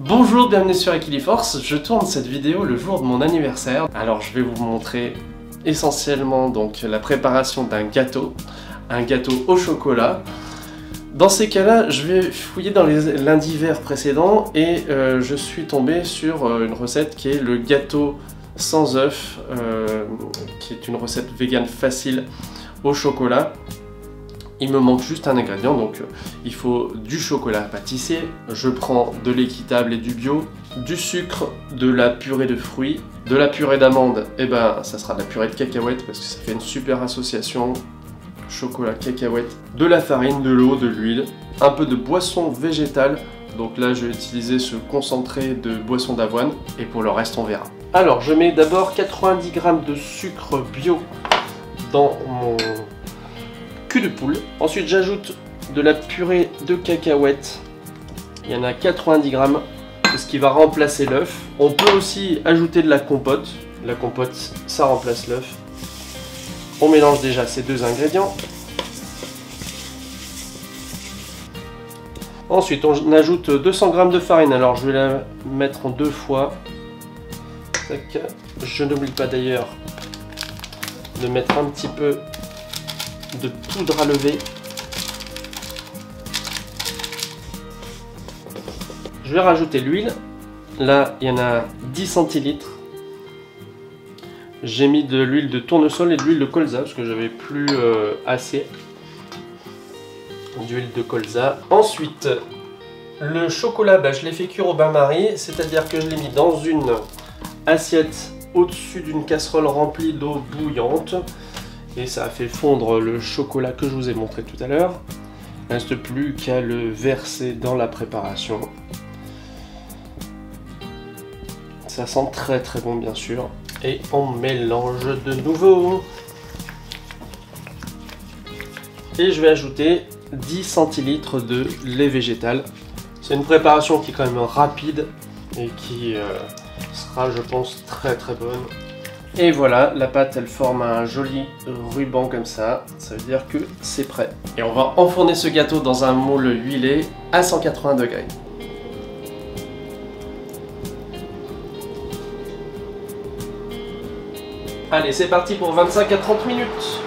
Bonjour, bienvenue sur Equiliforce. Je tourne cette vidéo le jour de mon anniversaire. Alors je vais vous montrer essentiellement donc la préparation d'un gâteau, un gâteau au chocolat. Dans ces cas-là, je vais fouiller dans les lundis verts précédents et je suis tombé sur une recette qui est le gâteau sans œufs, qui est une recette vegan facile au chocolat. Il me manque juste un ingrédient, donc il faut du chocolat pâtissier, je prends de l'équitable et du bio, du sucre, de la purée de fruits, de la purée d'amande, et ben ça sera de la purée de cacahuètes parce que ça fait une super association, chocolat, cacahuètes, de la farine, de l'eau, de l'huile, un peu de boisson végétale, donc là je vais utiliser ce concentré de boisson d'avoine et pour le reste on verra. Alors je mets d'abord 90 g de sucre bio dans mon cul de poule. Ensuite j'ajoute de la purée de cacahuètes. Il y en a 90 g, c'est ce qui va remplacer l'œuf. On peut aussi ajouter de la compote. La compote, ça remplace l'œuf. On mélange déjà ces deux ingrédients. Ensuite on ajoute 200 g de farine. Alors je vais la mettre en deux fois. Tac. Je n'oublie pas d'ailleurs de mettre un petit peu de poudre à lever. Je vais rajouter l'huile. Là, il y en a 10 centilitres. J'ai mis de l'huile de tournesol et de l'huile de colza parce que j'avais plus assez d'huile de colza. Ensuite, le chocolat, je l'ai fait cuire au bain-marie, c'est-à-dire que je l'ai mis dans une assiette au-dessus d'une casserole remplie d'eau bouillante. Et ça a fait fondre le chocolat que je vous ai montré tout à l'heure. Il ne reste plus qu'à le verser dans la préparation. Ça sent très très bon bien sûr. Et on mélange de nouveau. Et je vais ajouter 10 centilitres de lait végétal. C'est une préparation qui est quand même rapide et qui sera je pense très très bonne. Et voilà, la pâte elle forme un joli ruban comme ça veut dire que c'est prêt. Et on va enfourner ce gâteau dans un moule huilé à 180 degrés. Allez, c'est parti pour 25 à 30 minutes.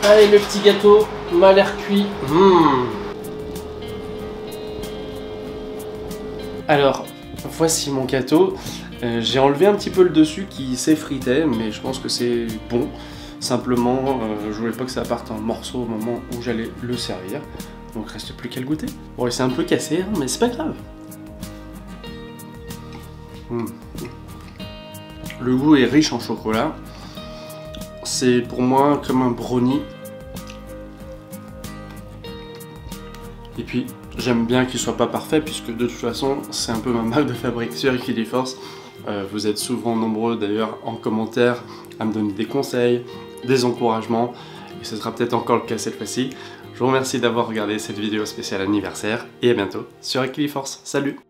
Allez, le petit gâteau m'a l'air cuit. Alors, voici mon gâteau. J'ai enlevé un petit peu le dessus qui s'effritait, mais je pense que c'est bon. Simplement, je voulais pas que ça parte en morceaux au moment où j'allais le servir. Donc il reste plus qu'à le goûter. Bon, il s'est un peu cassé, hein, mais c'est pas grave. Le goût est riche en chocolat. C'est pour moi comme un brownie. Et puis, j'aime bien qu'il soit pas parfait puisque de toute façon, c'est un peu ma marque de fabrique sur Equiliforce. Vous êtes souvent nombreux d'ailleurs en commentaire à me donner des conseils, des encouragements. Et ce sera peut-être encore le cas cette fois-ci. Je vous remercie d'avoir regardé cette vidéo spéciale anniversaire et à bientôt sur Equiliforce. Salut!